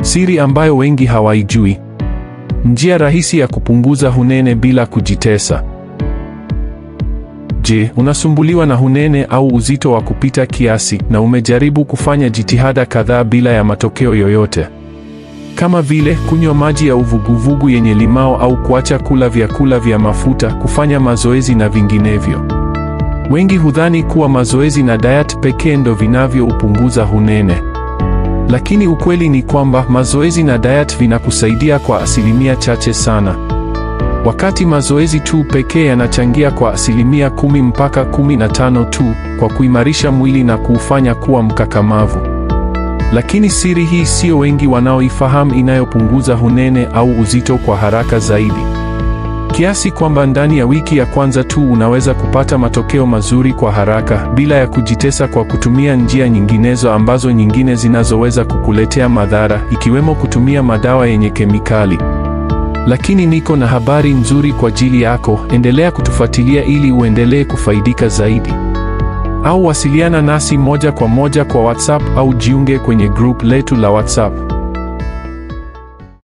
Siri ambayo wengi hawaijui. Njia rahisi ya kupunguza unene bila kujitesa. Je, unasumbuliwa na unene au uzito wa kupita kiasi na umejaribu kufanya jitihada kadhaa bila ya matokeo yoyote? Kama vile kunywa maji ya uvuguvugu yenye limao au kuacha kula vyakula vya mafuta, kufanya mazoezi na vinginevyo. Wengi hudhani kuwa mazoezi na diet pekee ndo vinavyoupunguza unene. Lakini ukweli ni kwamba mazoezi na diet vinakusaidia kwa asilimia chache sana. Wakati mazoezi tu pekee yanachangia kwa asilimia 10 mpaka 15 tu kwa kuimarisha mwili na kuufanya kuwa mkakamavu. Lakini siri hii sio wengi wanaoifahamu, inayopunguza unene au uzito kwa haraka zaidi. Kiasi kwamba ndani ya wiki ya kwanza tu unaweza kupata matokeo mazuri kwa haraka bila ya kujitesa kwa kutumia njia nyinginezo ambazo nyingine zinazoweza kukuletea madhara, ikiwemo kutumia madawa yenye kemikali. Lakini niko na habari nzuri kwa ajili yako, endelea kutufuatilia ili uendelee kufaidika zaidi. Au wasiliana nasi moja kwa moja kwa WhatsApp au jiunge kwenye group letu la WhatsApp.